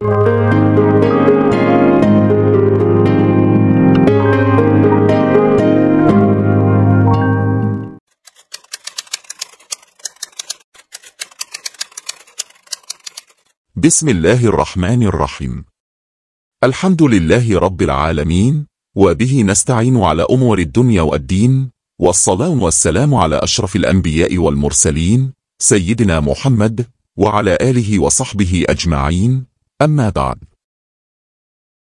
Bismillahirrahmanirrahim. Alhamdulillahi Rabbil Alamin, wa bihi nasta'inu ala umuri dunya wad-din, wassalamu wassalamu ala ashrafil anbiya'i wal mursalin, Sayyidina Muhammad, wa ala alihi wa sahbihi ajma'in, amma ba'd.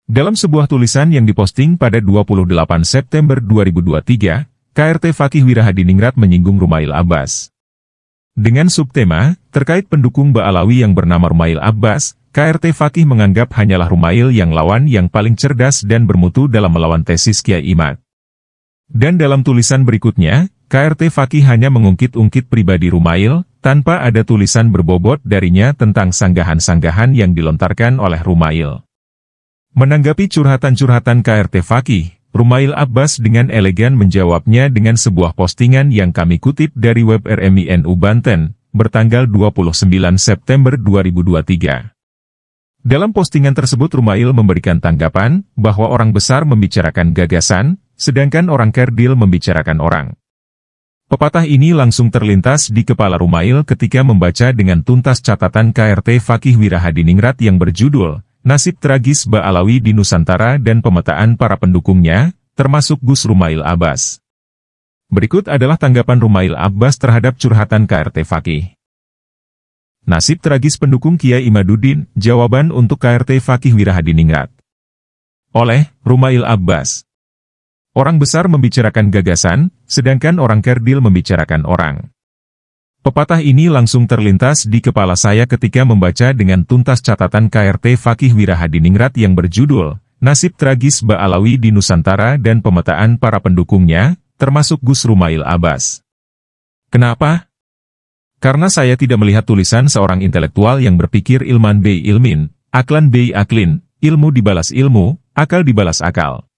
Dalam sebuah tulisan yang diposting pada 28 September 2023, KRT Fakih Wirahadiningrat menyinggung Rumail Abbas. Dengan subtema, terkait pendukung Ba'alawi yang bernama Rumail Abbas, KRT Fakih menganggap hanyalah Rumail yang lawan yang paling cerdas dan bermutu dalam melawan tesis Kiai Imad. Dan dalam tulisan berikutnya, KRT Fakih hanya mengungkit-ungkit pribadi Rumail, tanpa ada tulisan berbobot darinya tentang sanggahan-sanggahan yang dilontarkan oleh Rumail. Menanggapi curhatan-curhatan KRT Fakih, Rumail Abbas dengan elegan menjawabnya dengan sebuah postingan yang kami kutip dari web RMI NU Banten, bertanggal 29 September 2023. Dalam postingan tersebut Rumail memberikan tanggapan, bahwa orang besar membicarakan gagasan, sedangkan orang kerdil membicarakan orang. Pepatah ini langsung terlintas di kepala Rumail ketika membaca dengan tuntas catatan KRT Fakih Wirahadiningrat yang berjudul, Nasib Tragis Ba'alawi di Nusantara dan Pemetaan Para Pendukungnya, termasuk Gus Rumail Abbas. Berikut adalah tanggapan Rumail Abbas terhadap curhatan KRT Fakih. Nasib tragis pendukung Kiai Imaduddin, jawaban untuk KRT Fakih Wirahadiningrat. Oleh Rumail Abbas. Orang besar membicarakan gagasan, sedangkan orang kerdil membicarakan orang. Pepatah ini langsung terlintas di kepala saya ketika membaca dengan tuntas catatan KRT Fakih Wirahadiningrat yang berjudul, Nasib Tragis Ba'alawi di Nusantara dan Pemetaan Para Pendukungnya, termasuk Gus Rumail Abbas. Kenapa? Karena saya tidak melihat tulisan seorang intelektual yang berpikir ilman bei ilmin, aklan bei aklin, ilmu dibalas ilmu, akal dibalas akal.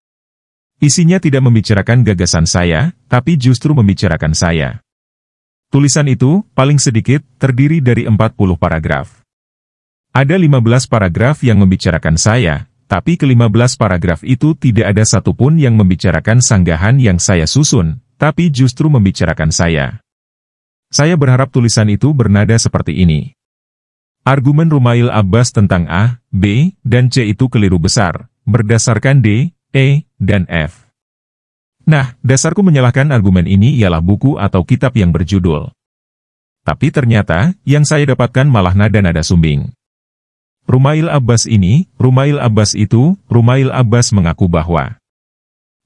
Isinya tidak membicarakan gagasan saya, tapi justru membicarakan saya. Tulisan itu, paling sedikit, terdiri dari 40 paragraf. Ada 15 paragraf yang membicarakan saya, tapi ke-15 paragraf itu tidak ada satupun yang membicarakan sanggahan yang saya susun, tapi justru membicarakan saya. Saya berharap tulisan itu bernada seperti ini. Argumen Rumail Abbas tentang A, B, dan C itu keliru besar, berdasarkan D, E, dan F. Nah, dasarku menyalahkan argumen ini ialah buku atau kitab yang berjudul. Tapi ternyata, yang saya dapatkan malah nada-nada sumbing. Rumail Abbas ini, Rumail Abbas itu, Rumail Abbas mengaku bahwa.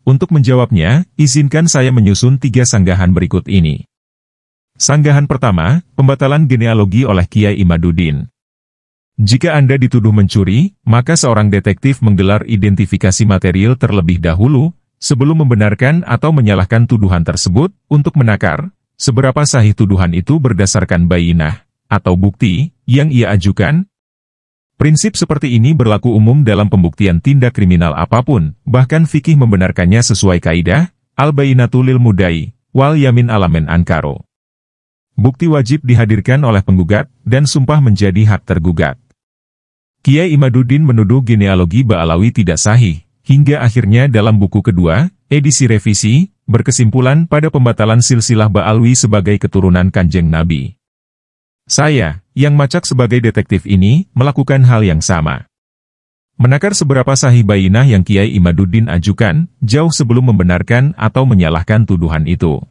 Untuk menjawabnya, izinkan saya menyusun 3 sanggahan berikut ini. Sanggahan pertama, pembatalan genealogi oleh Kiai Imaduddin. Jika Anda dituduh mencuri, maka seorang detektif menggelar identifikasi material terlebih dahulu, sebelum membenarkan atau menyalahkan tuduhan tersebut, untuk menakar, seberapa sahih tuduhan itu berdasarkan bayinah, atau bukti, yang ia ajukan. Prinsip seperti ini berlaku umum dalam pembuktian tindak kriminal apapun, bahkan fikih membenarkannya sesuai kaidah, al-bayinatu lil mudai, wal yamin alamen ankaro. Bukti wajib dihadirkan oleh penggugat, dan sumpah menjadi hak tergugat. Kiai Imaduddin menuduh genealogi Ba'alawi tidak sahih, hingga akhirnya dalam buku kedua, edisi revisi, berkesimpulan pada pembatalan silsilah Ba'alawi sebagai keturunan Kanjeng Nabi. Saya, yang macak sebagai detektif ini, melakukan hal yang sama. Menakar seberapa sahih bayinah yang Kiai Imaduddin ajukan, jauh sebelum membenarkan atau menyalahkan tuduhan itu.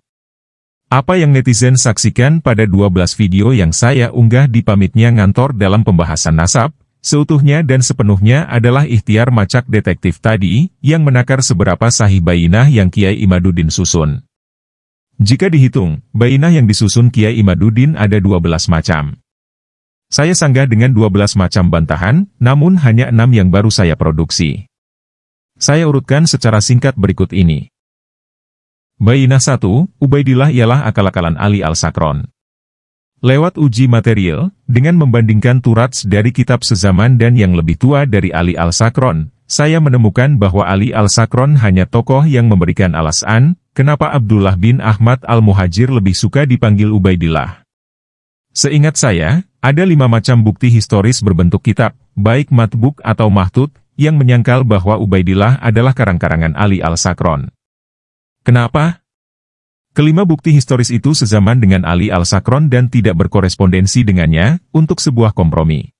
Apa yang netizen saksikan pada 12 video yang saya unggah di Pamitnya Ngantor dalam pembahasan nasab, seutuhnya dan sepenuhnya adalah ikhtiar macak detektif tadi, yang menakar seberapa sahih bayinah yang Kiai Imaduddin susun. Jika dihitung, bayinah yang disusun Kiai Imaduddin ada 12 macam. Saya sanggah dengan 12 macam bantahan, namun hanya 6 yang baru saya produksi. Saya urutkan secara singkat berikut ini. Bayinah 1, Ubaidillah ialah akal-akalan Ali Al-Sakron. Lewat uji material, dengan membandingkan turats dari kitab sezaman dan yang lebih tua dari Ali Al-Sakron, saya menemukan bahwa Ali Al-Sakron hanya tokoh yang memberikan alasan, kenapa Abdullah bin Ahmad Al-Muhajir lebih suka dipanggil Ubaidillah. Seingat saya, ada 5 macam bukti historis berbentuk kitab, baik matbuk atau mahtut, yang menyangkal bahwa Ubaidillah adalah karang-karangan Ali al-Sakron. Kenapa? Kelima bukti historis itu sezaman dengan Ali al-Sakron dan tidak berkorespondensi dengannya, untuk sebuah kompromi.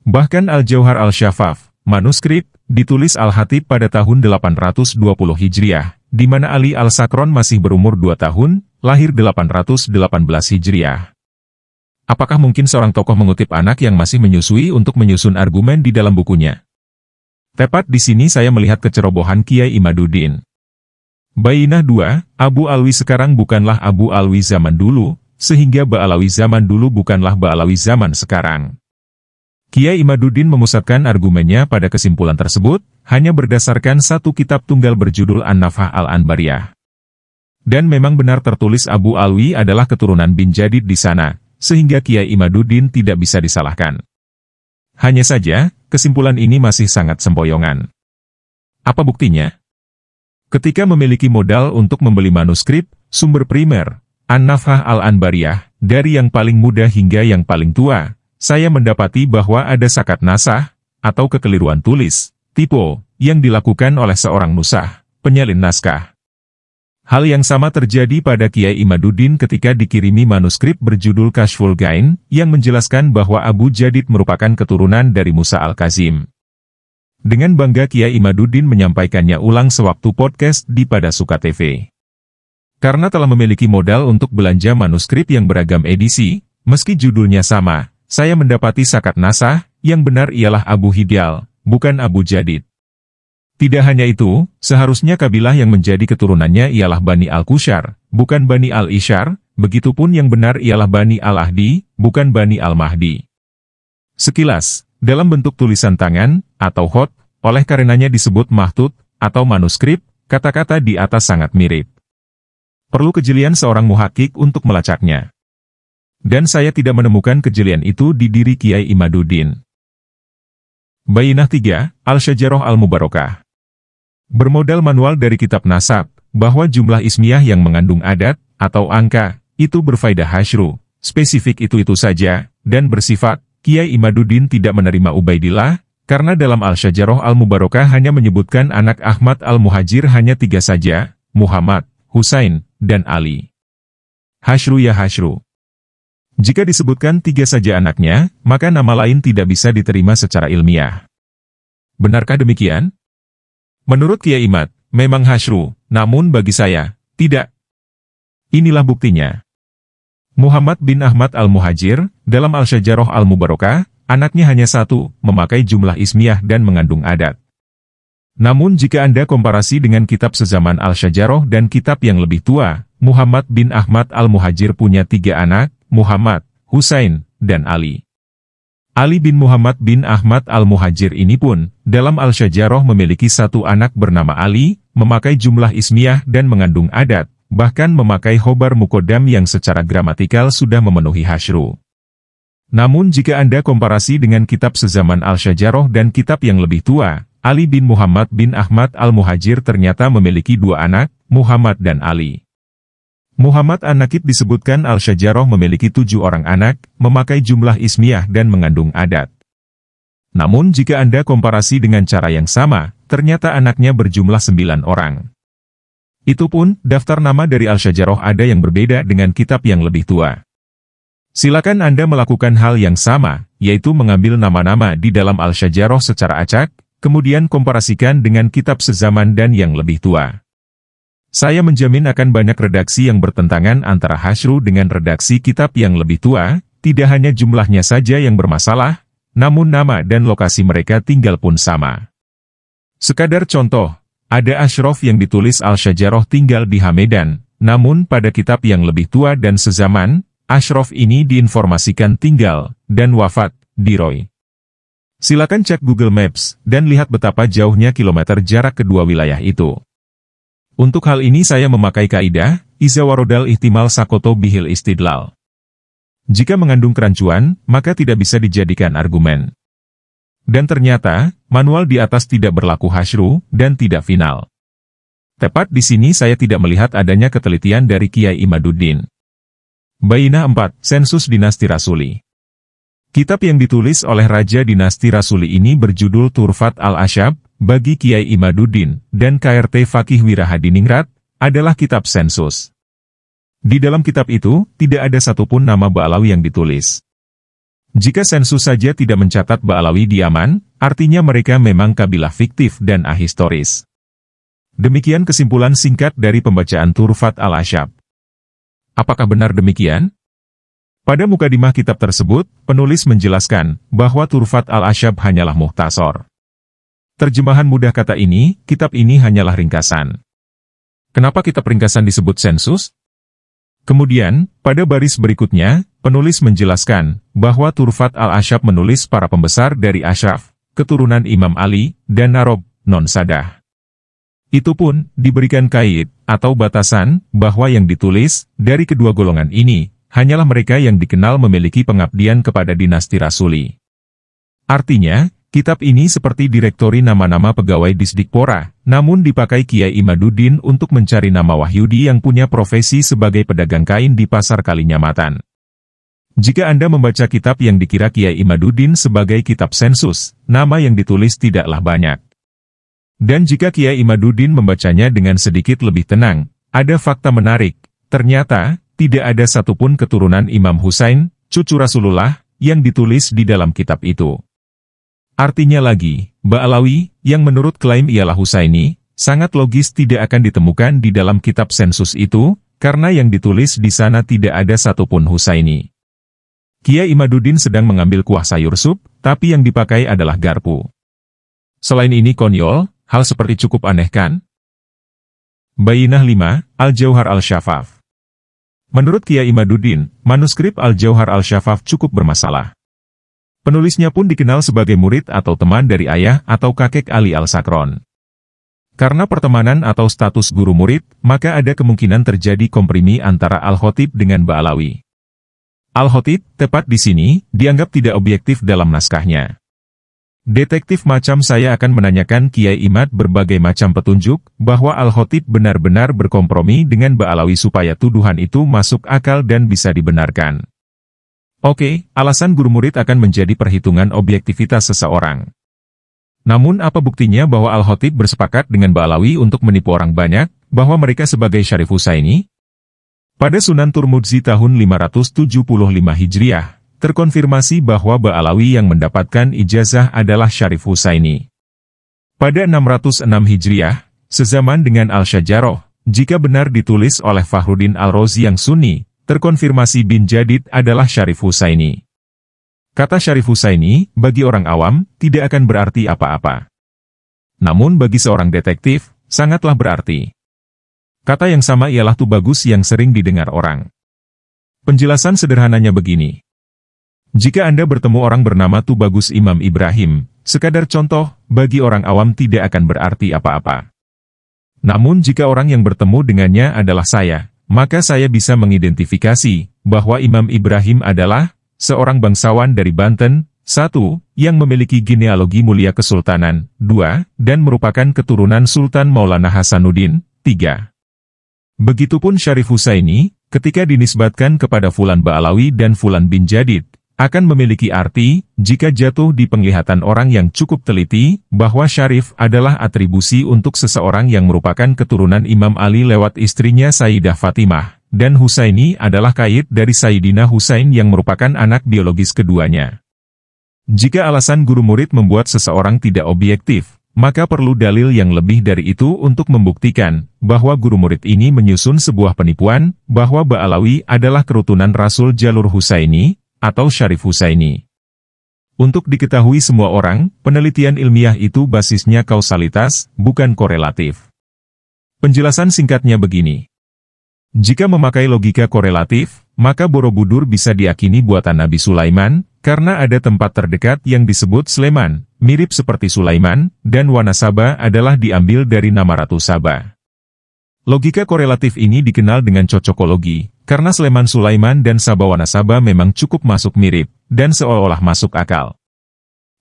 Bahkan Al-Jauhar al-Syafaf, manuskrip, ditulis Al-Hatib pada tahun 820 Hijriah, di mana Ali al-Sakron masih berumur 2 tahun, lahir 818 Hijriah. Apakah mungkin seorang tokoh mengutip anak yang masih menyusui untuk menyusun argumen di dalam bukunya? Tepat di sini saya melihat kecerobohan Kiai Imaduddin. Bayyinah 2, Abu Alwi sekarang bukanlah Abu Alwi zaman dulu, sehingga Ba'alawi zaman dulu bukanlah Ba'alawi zaman sekarang. Kiai Imaduddin memusatkan argumennya pada kesimpulan tersebut, hanya berdasarkan satu kitab tunggal berjudul An-Nafhah Al-Anbariyah. Dan memang benar tertulis Abu Alwi adalah keturunan bin Jadid di sana, sehingga Kiai Imaduddin tidak bisa disalahkan. Hanya saja, kesimpulan ini masih sangat sempoyongan. Apa buktinya? Ketika memiliki modal untuk membeli manuskrip, sumber primer, An-Nafhah Al-Anbariyah, dari yang paling muda hingga yang paling tua, saya mendapati bahwa ada sakat nasah, atau kekeliruan tulis, typo, yang dilakukan oleh seorang nusakh, penyalin naskah. Hal yang sama terjadi pada Kiai Imaduddin ketika dikirimi manuskrip berjudul Kashful Gain, yang menjelaskan bahwa Abu Jadid merupakan keturunan dari Musa al-Kazim. Dengan bangga Kiai Imaduddin menyampaikannya ulang sewaktu podcast di Pada Suka TV. Karena telah memiliki modal untuk belanja manuskrip yang beragam edisi, meski judulnya sama, saya mendapati sakat nasah, yang benar ialah Abu Hidyal, bukan Abu Jadid. Tidak hanya itu, seharusnya kabilah yang menjadi keturunannya ialah Bani Al-Qushar, bukan Bani Al-Ishar, begitupun yang benar ialah Bani Al-Ahdi, bukan Bani Al-Mahdi. Sekilas, dalam bentuk tulisan tangan, atau khot, oleh karenanya disebut mahtut, atau manuskrip, kata-kata di atas sangat mirip. Perlu kejelian seorang muhakik untuk melacaknya. Dan saya tidak menemukan kejelian itu di diri Kiai Imaduddin. Bayyinah 3, Al-Syajarah Al-Mubarakah. Bermodal manual dari kitab nasab, bahwa jumlah ismiyah yang mengandung adat, atau angka, itu berfaedah hasyru, spesifik itu saja, dan bersifat, Kiai Imaduddin tidak menerima Ubaidillah, karena dalam Al-Syajarah Al-Mubarakah hanya menyebutkan anak Ahmad Al-Muhajir hanya 3 saja, Muhammad, Husain, dan Ali. Hasyru ya hasyru. Jika disebutkan 3 saja anaknya, maka nama lain tidak bisa diterima secara ilmiah. Benarkah demikian? Menurut Kiai Imad, memang hasyru, namun bagi saya, tidak. Inilah buktinya. Muhammad bin Ahmad Al-Muhajir, dalam Al-Syajarah Al-Mubarakah, anaknya hanya 1, memakai jumlah ismiyah dan mengandung adat. Namun jika Anda komparasi dengan kitab sezaman Al-Syajarah dan kitab yang lebih tua, Muhammad bin Ahmad Al-Muhajir punya 3 anak, Muhammad, Husain, dan Ali. Ali bin Muhammad bin Ahmad Al-Muhajir ini pun, dalam Al-Syajarah memiliki 1 anak bernama Ali, memakai jumlah ismiyah dan mengandung adat, bahkan memakai khobar muqaddam yang secara gramatikal sudah memenuhi hasyru. Namun jika Anda komparasi dengan kitab sezaman Al-Syajarah dan kitab yang lebih tua, Ali bin Muhammad bin Ahmad Al-Muhajir ternyata memiliki 2 anak, Muhammad dan Ali. Muhammad An-Nakib disebutkan Al-Syajarah memiliki 7 orang anak, memakai jumlah ismiyah dan mengandung adat. Namun jika Anda komparasi dengan cara yang sama, ternyata anaknya berjumlah 9 orang. Itu pun, daftar nama dari Al-Syajarah ada yang berbeda dengan kitab yang lebih tua. Silakan Anda melakukan hal yang sama, yaitu mengambil nama-nama di dalam Al-Syajarah secara acak, kemudian komparasikan dengan kitab sezaman dan yang lebih tua. Saya menjamin akan banyak redaksi yang bertentangan antara hasyru dengan redaksi kitab yang lebih tua, tidak hanya jumlahnya saja yang bermasalah, namun nama dan lokasi mereka tinggal pun sama. Sekadar contoh, ada Ashraf yang ditulis Al-Syajarah tinggal di Hamedan, namun pada kitab yang lebih tua dan sezaman, Ashraf ini diinformasikan tinggal, dan wafat, di Roy. Silakan cek Google Maps, dan lihat betapa jauhnya kilometer jarak kedua wilayah itu. Untuk hal ini saya memakai kaidah, iza warodal ihtimal sakoto bihil istidlal. Jika mengandung kerancuan, maka tidak bisa dijadikan argumen. Dan ternyata, manual di atas tidak berlaku hasyru, dan tidak final. Tepat di sini saya tidak melihat adanya ketelitian dari Kiai Imaduddin. Bayyinah 4, Sensus Dinasti Rasuli. Kitab yang ditulis oleh Raja Dinasti Rasuli ini berjudul Turfat al-Asyab, bagi Kiai Imaduddin dan KRT Fakih Wirahadiningrat, adalah kitab sensus. Di dalam kitab itu, tidak ada satupun nama Ba'alawi yang ditulis. Jika sensus saja tidak mencatat Ba'alawi di Yaman, artinya mereka memang kabilah fiktif dan ahistoris. Demikian kesimpulan singkat dari pembacaan Turfat al-Asyab. Apakah benar demikian? Pada mukadimah kitab tersebut, penulis menjelaskan bahwa Turfat al-Asyab hanyalah mukhtasar. Terjemahan mudah kata ini, kitab ini hanyalah ringkasan. Kenapa kitab ringkasan disebut sensus? Kemudian, pada baris berikutnya, penulis menjelaskan bahwa Turfat al-Asyab menulis para pembesar dari Ashraf, keturunan Imam Ali, dan Narob, non-Sadah. Itu pun diberikan kait atau batasan bahwa yang ditulis dari kedua golongan ini hanyalah mereka yang dikenal memiliki pengabdian kepada dinasti Rasuli. Artinya, kitab ini seperti direktori nama-nama pegawai Disdikpora, namun dipakai Kiai Imaduddin untuk mencari nama Wahyudi yang punya profesi sebagai pedagang kain di Pasar Kalinyamatan. Jika Anda membaca kitab yang dikira Kiai Imaduddin sebagai kitab sensus, nama yang ditulis tidaklah banyak. Dan jika Kiai Imaduddin membacanya dengan sedikit lebih tenang, ada fakta menarik. Ternyata, tidak ada satupun keturunan Imam Husain, cucu Rasulullah, yang ditulis di dalam kitab itu. Artinya lagi, Ba'alawi, yang menurut klaim ialah Husaini, sangat logis tidak akan ditemukan di dalam kitab sensus itu, karena yang ditulis di sana tidak ada satupun Husaini. Kiai Imaduddin sedang mengambil kuah sayur sup, tapi yang dipakai adalah garpu. Selain ini konyol, hal seperti cukup aneh kan? Bayinah 5, Al-Jauhar Al-Syafaf. Menurut Kiai Imaduddin, manuskrip Al-Jauhar Al-Syafaf cukup bermasalah. Penulisnya pun dikenal sebagai murid atau teman dari ayah atau kakek Ali Al-Sakron. Karena pertemanan atau status guru-murid, maka ada kemungkinan terjadi komprimi antara Al-Khatib dengan Ba'alawi. Al-Khatib, tepat di sini, dianggap tidak objektif dalam naskahnya. Detektif macam saya akan menanyakan Kiai Imad berbagai macam petunjuk, bahwa Al-Khatib benar-benar berkompromi dengan Ba'alawi supaya tuduhan itu masuk akal dan bisa dibenarkan. Oke, alasan guru murid akan menjadi perhitungan objektivitas seseorang. Namun apa buktinya bahwa Al-Khatib bersepakat dengan Ba'alawi untuk menipu orang banyak, bahwa mereka sebagai Syarif Husaini? Pada Sunan Turmudzi tahun 575 Hijriah, terkonfirmasi bahwa Ba'alawi yang mendapatkan ijazah adalah Syarif Husaini. Pada 606 Hijriah, sezaman dengan Al-Syajaroh, jika benar ditulis oleh Fakhruddin Al-Razi yang Sunni, terkonfirmasi bin Jadid adalah Syarif Husaini. Kata Syarif Husaini, bagi orang awam, tidak akan berarti apa-apa. Namun bagi seorang detektif, sangatlah berarti. Kata yang sama ialah Tubagus yang sering didengar orang. Penjelasan sederhananya begini. Jika Anda bertemu orang bernama Tubagus Imam Ibrahim, sekadar contoh, bagi orang awam tidak akan berarti apa-apa. Namun jika orang yang bertemu dengannya adalah saya, maka saya bisa mengidentifikasi bahwa Imam Ibrahim adalah seorang bangsawan dari Banten, 1, yang memiliki genealogi mulia kesultanan, 2, dan merupakan keturunan Sultan Maulana Hasanuddin, 3. Begitupun Syarif Husaini, ketika dinisbatkan kepada Fulan Ba'alawi dan Fulan bin Jadid, akan memiliki arti, jika jatuh di penglihatan orang yang cukup teliti, bahwa Syarif adalah atribusi untuk seseorang yang merupakan keturunan Imam Ali lewat istrinya Sayyidah Fatimah, dan Husaini adalah kait dari Sayyidina Husain yang merupakan anak biologis keduanya. Jika alasan guru murid membuat seseorang tidak objektif, maka perlu dalil yang lebih dari itu untuk membuktikan bahwa guru murid ini menyusun sebuah penipuan, bahwa Ba'alawi adalah kerutunan Rasul jalur Husaini, atau Syarif Husaini. Untuk diketahui semua orang, penelitian ilmiah itu basisnya kausalitas, bukan korelatif. Penjelasan singkatnya begini. Jika memakai logika korelatif, maka Borobudur bisa diakini buatan Nabi Sulaiman, karena ada tempat terdekat yang disebut Sleman, mirip seperti Sulaiman, dan Wanasaba adalah diambil dari nama Ratu Saba. Logika korelatif ini dikenal dengan cocokologi, karena Sleman Sulaiman dan Saba Wanasaba memang cukup masuk mirip, dan seolah-olah masuk akal.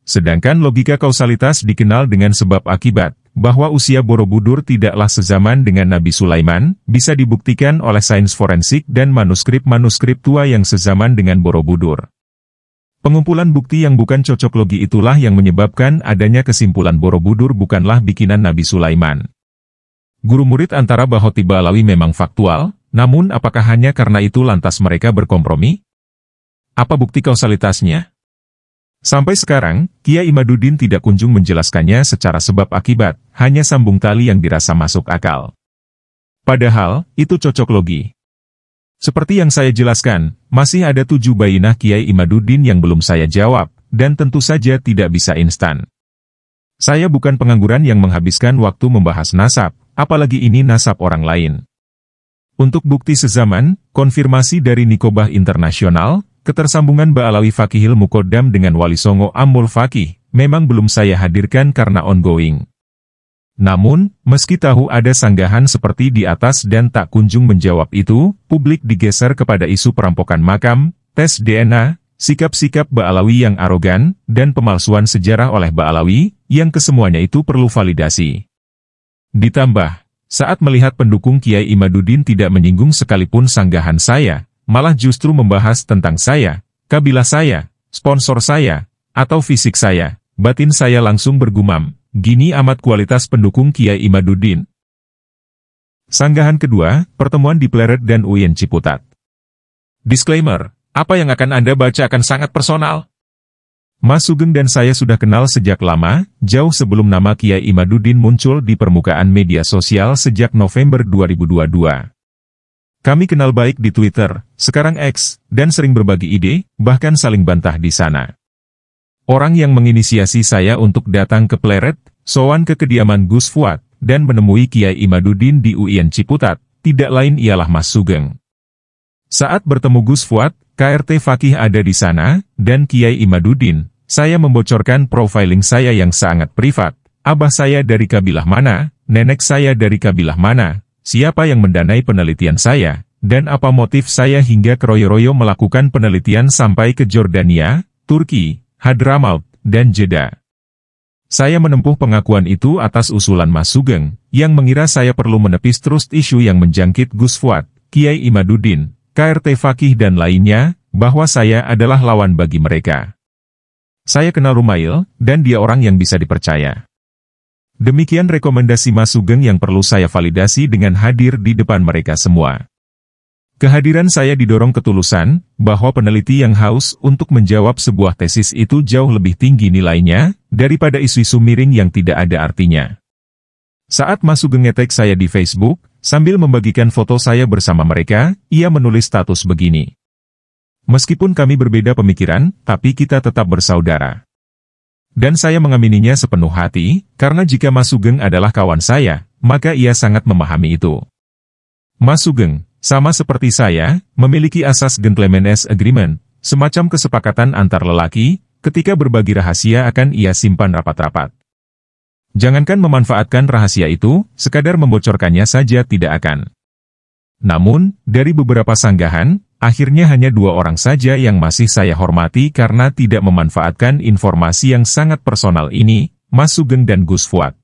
Sedangkan logika kausalitas dikenal dengan sebab akibat, bahwa usia Borobudur tidaklah sezaman dengan Nabi Sulaiman, bisa dibuktikan oleh sains forensik dan manuskrip-manuskrip tua yang sezaman dengan Borobudur. Pengumpulan bukti yang bukan cocok logi itulah yang menyebabkan adanya kesimpulan Borobudur bukanlah bikinan Nabi Sulaiman. Guru murid antara Bahoti Ba'alawi memang faktual, namun apakah hanya karena itu lantas mereka berkompromi? Apa bukti kausalitasnya? Sampai sekarang, Kiai Imaduddin tidak kunjung menjelaskannya secara sebab akibat, hanya sambung tali yang dirasa masuk akal. Padahal, itu cocok logi. Seperti yang saya jelaskan, masih ada 7 bainah Kiai Imaduddin yang belum saya jawab, dan tentu saja tidak bisa instan. Saya bukan pengangguran yang menghabiskan waktu membahas nasab, apalagi ini nasab orang lain. Untuk bukti sezaman, konfirmasi dari Nikobah Internasional, ketersambungan Ba'alawi Fakihil Muqaddam dengan Wali Songo Ammul Fakih, memang belum saya hadirkan karena ongoing. Namun, meski tahu ada sanggahan seperti di atas dan tak kunjung menjawab itu, publik digeser kepada isu perampokan makam, tes DNA, sikap-sikap Ba'alawi yang arogan, dan pemalsuan sejarah oleh Ba'alawi, yang kesemuanya itu perlu validasi. Ditambah, saat melihat pendukung Kiai Imaduddin tidak menyinggung sekalipun sanggahan saya, malah justru membahas tentang saya, kabilah saya, sponsor saya, atau fisik saya, batin saya langsung bergumam. Gini amat kualitas pendukung Kiai Imaduddin. Sanggahan kedua, pertemuan di Pleret dan UIN Ciputat. Disclaimer, apa yang akan Anda baca akan sangat personal. Mas Sugeng dan saya sudah kenal sejak lama, jauh sebelum nama Kiai Imaduddin muncul di permukaan media sosial sejak November 2022. Kami kenal baik di Twitter, sekarang X, dan sering berbagi ide, bahkan saling bantah di sana. Orang yang menginisiasi saya untuk datang ke Pleret, sowan ke kediaman Gus Fuad, dan menemui Kiai Imaduddin di UIN Ciputat, tidak lain ialah Mas Sugeng. Saat bertemu Gus Fuad, KRT Fakih ada di sana, dan Kiai Imaduddin, saya membocorkan profiling saya yang sangat privat, abah saya dari kabilah mana, nenek saya dari kabilah mana, siapa yang mendanai penelitian saya, dan apa motif saya hingga keroyo-royo melakukan penelitian sampai ke Jordania, Turki, Hadramaut, dan Jeddah. Saya menempuh pengakuan itu atas usulan Mas Sugeng, yang mengira saya perlu menepis trust issue yang menjangkit Gus Fuad, Kiai Imaduddin, KRT Fakih dan lainnya, bahwa saya adalah lawan bagi mereka. Saya kenal Rumail, dan dia orang yang bisa dipercaya. Demikian rekomendasi Mas Sugeng yang perlu saya validasi dengan hadir di depan mereka semua. Kehadiran saya didorong ketulusan, bahwa peneliti yang haus untuk menjawab sebuah tesis itu jauh lebih tinggi nilainya, daripada isu-isu miring yang tidak ada artinya. Saat Mas Sugeng nge-tag saya di Facebook, sambil membagikan foto saya bersama mereka, ia menulis status begini. Meskipun kami berbeda pemikiran, tapi kita tetap bersaudara. Dan saya mengamininya sepenuh hati, karena jika Mas Sugeng adalah kawan saya, maka ia sangat memahami itu. Mas Sugeng, sama seperti saya, memiliki asas gentleman's agreement, semacam kesepakatan antar lelaki, ketika berbagi rahasia akan ia simpan rapat-rapat. Jangankan memanfaatkan rahasia itu, sekadar membocorkannya saja tidak akan. Namun, dari beberapa sanggahan, akhirnya hanya 2 orang saja yang masih saya hormati karena tidak memanfaatkan informasi yang sangat personal ini, Mas Sugeng dan Gus Fuad.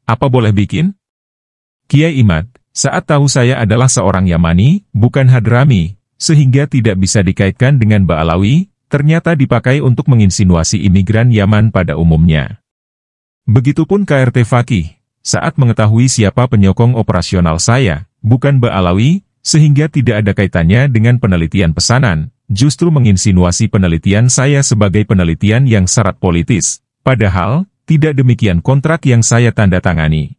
Apa boleh bikin? Kiai Imad, saat tahu saya adalah seorang Yamani, bukan Hadrami, sehingga tidak bisa dikaitkan dengan Ba'alawi, ternyata dipakai untuk menginsinuasi imigran Yaman pada umumnya. Begitupun KRT Fakih, saat mengetahui siapa penyokong operasional saya, bukan Ba'alawi, sehingga tidak ada kaitannya dengan penelitian pesanan, justru menginsinuasi penelitian saya sebagai penelitian yang syarat politis, padahal, tidak demikian kontrak yang saya tanda tangani.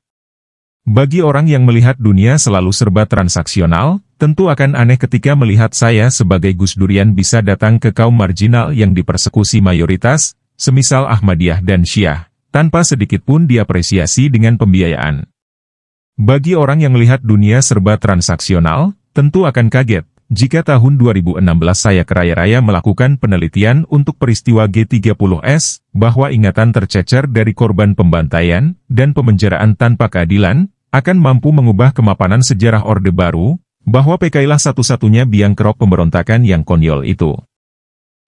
Bagi orang yang melihat dunia selalu serba transaksional, tentu akan aneh ketika melihat saya sebagai Gus Durian bisa datang ke kaum marginal yang dipersekusi mayoritas, semisal Ahmadiyah dan Syiah, tanpa sedikit pun diapresiasi dengan pembiayaan. Bagi orang yang melihat dunia serba transaksional, tentu akan kaget, jika tahun 2016 saya kaya-raya melakukan penelitian untuk peristiwa G30S, bahwa ingatan tercecer dari korban pembantaian dan pemenjaraan tanpa keadilan, akan mampu mengubah kemapanan sejarah Orde Baru, bahwa PKI lah satu-satunya biang kerok pemberontakan yang konyol itu.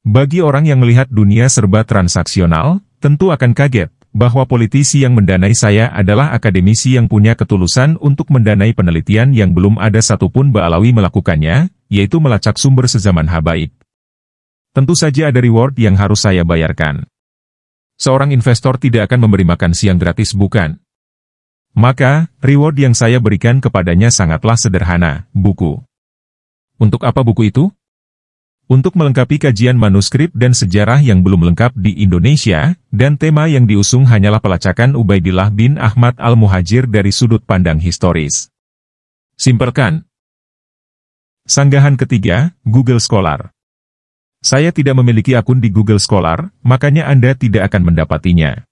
Bagi orang yang melihat dunia serba transaksional, tentu akan kaget, bahwa politisi yang mendanai saya adalah akademisi yang punya ketulusan untuk mendanai penelitian yang belum ada satupun Ba'alawi melakukannya, yaitu melacak sumber sezaman habaib. tentu saja ada reward yang harus saya bayarkan. Seorang investor tidak akan memberi makan siang gratis, bukan? Maka, reward yang saya berikan kepadanya sangatlah sederhana, buku. Untuk apa buku itu? Untuk melengkapi kajian manuskrip dan sejarah yang belum lengkap di Indonesia, dan tema yang diusung hanyalah pelacakan Ubaidillah bin Ahmad Al-Muhajir dari sudut pandang historis. Simpelkan. Sanggahan ketiga, Google Scholar. Saya tidak memiliki akun di Google Scholar, makanya Anda tidak akan mendapatinya.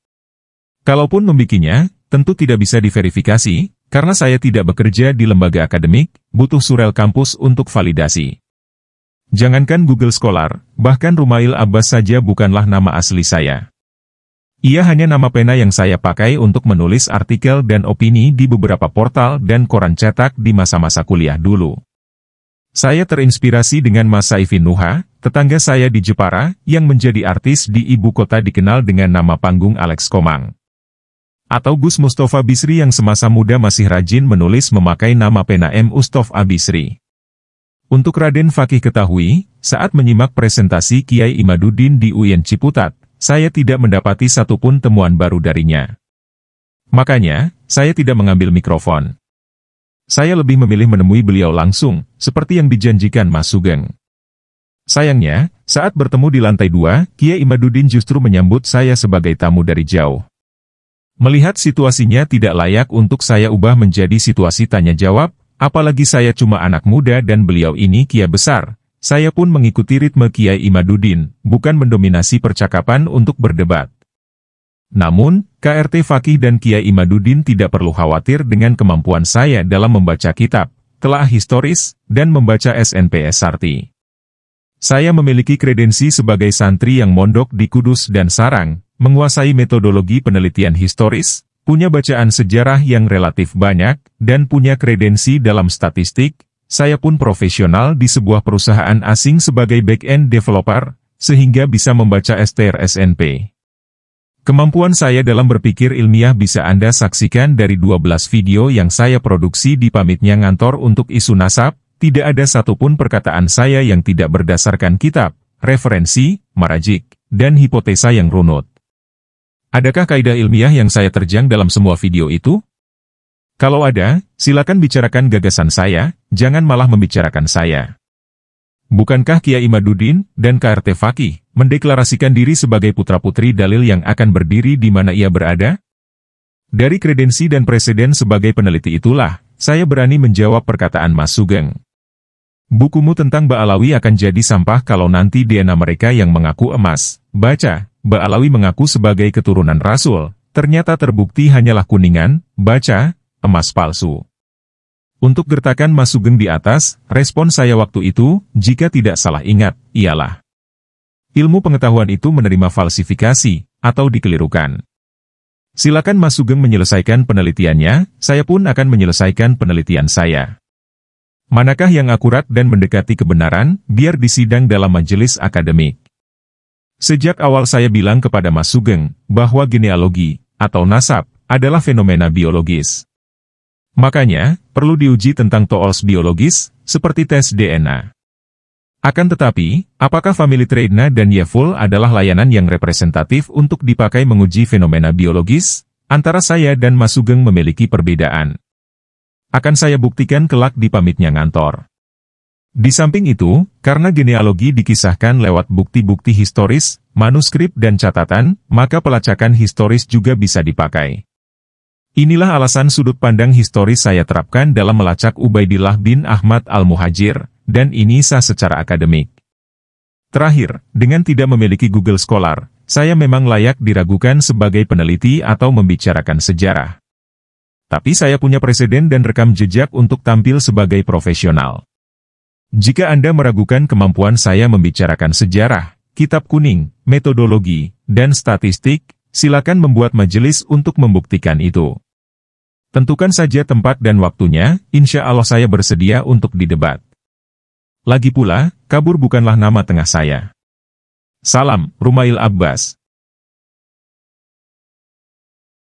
Kalaupun memilikinya, tentu tidak bisa diverifikasi, karena saya tidak bekerja di lembaga akademik, butuh surel kampus untuk validasi. Jangankan Google Scholar, bahkan Rumail Abbas saja bukanlah nama asli saya. Ia hanya nama pena yang saya pakai untuk menulis artikel dan opini di beberapa portal dan koran cetak di masa-masa kuliah dulu. Saya terinspirasi dengan Mas Saifin Nuha, tetangga saya di Jepara, yang menjadi artis di ibu kota dikenal dengan nama panggung Alex Komang. Atau Gus Mustafa Bisri yang semasa muda masih rajin menulis memakai nama pena M. Mustafa Bisri. Untuk Raden Fakih ketahui, saat menyimak presentasi Kiai Imaduddin di UIN Ciputat, saya tidak mendapati satupun temuan baru darinya. Makanya, saya tidak mengambil mikrofon. Saya lebih memilih menemui beliau langsung, seperti yang dijanjikan Mas Sugeng. Sayangnya, saat bertemu di lantai 2, Kiai Imaduddin justru menyambut saya sebagai tamu dari jauh. Melihat situasinya tidak layak untuk saya ubah menjadi situasi tanya-jawab, apalagi saya cuma anak muda dan beliau ini kiai besar, saya pun mengikuti ritme Kiai Imaduddin, bukan mendominasi percakapan untuk berdebat. Namun, KRT Fakih dan Kiai Imaduddin tidak perlu khawatir dengan kemampuan saya dalam membaca kitab, telah historis, dan membaca SNPS Sarti. Saya memiliki kredensi sebagai santri yang mondok di Kudus dan Sarang, menguasai metodologi penelitian historis, punya bacaan sejarah yang relatif banyak, dan punya kredensi dalam statistik. Saya pun profesional di sebuah perusahaan asing sebagai back-end developer, sehingga bisa membaca STR/SNP. Kemampuan saya dalam berpikir ilmiah bisa Anda saksikan dari 12 video yang saya produksi di Pamitnya Ngantor untuk Isu Nasab. Tidak ada satupun perkataan saya yang tidak berdasarkan kitab, referensi, marajik, dan hipotesa yang runut. Adakah kaidah ilmiah yang saya terjang dalam semua video itu? Kalau ada, silakan bicarakan gagasan saya, jangan malah membicarakan saya. Bukankah Kiai Imaduddin dan KRT Fakih mendeklarasikan diri sebagai putra-putri dalil yang akan berdiri di mana ia berada? Dari kredensi dan presiden sebagai peneliti itulah, saya berani menjawab perkataan Mas Sugeng. Bukumu tentang Ba'alawi akan jadi sampah kalau nanti DNA mereka yang mengaku emas. Baca, Ba'alawi mengaku sebagai keturunan Rasul, ternyata terbukti hanyalah kuningan. Baca, emas palsu. Untuk gertakan Mas Sugeng di atas, respon saya waktu itu, jika tidak salah ingat, ialah ilmu pengetahuan itu menerima falsifikasi, atau dikelirukan. Silakan Mas Sugeng menyelesaikan penelitiannya, saya pun akan menyelesaikan penelitian saya. Manakah yang akurat dan mendekati kebenaran, biar disidang dalam majelis akademik. Sejak awal saya bilang kepada Mas Sugeng, bahwa genealogi, atau nasab, adalah fenomena biologis. Makanya, perlu diuji tentang tools biologis, seperti tes DNA. Akan tetapi, apakah Family Tree dan Yeful adalah layanan yang representatif untuk dipakai menguji fenomena biologis? Antara saya dan Mas Sugeng memiliki perbedaan. Akan saya buktikan kelak di Pamitnya Ngantor. Di samping itu, karena genealogi dikisahkan lewat bukti-bukti historis, manuskrip dan catatan, maka pelacakan historis juga bisa dipakai. Inilah alasan sudut pandang historis saya terapkan dalam melacak Ubaidillah bin Ahmad Al-Muhajir, dan ini sah secara akademik. Terakhir, dengan tidak memiliki Google Scholar, saya memang layak diragukan sebagai peneliti atau membicarakan sejarah. Tapi saya punya preseden dan rekam jejak untuk tampil sebagai profesional. Jika Anda meragukan kemampuan saya membicarakan sejarah, kitab kuning, metodologi, dan statistik, silakan membuat majelis untuk membuktikan itu. Tentukan saja tempat dan waktunya, insya Allah saya bersedia untuk didebat. Lagi pula, kabur bukanlah nama tengah saya. Salam, Rumail Abbas.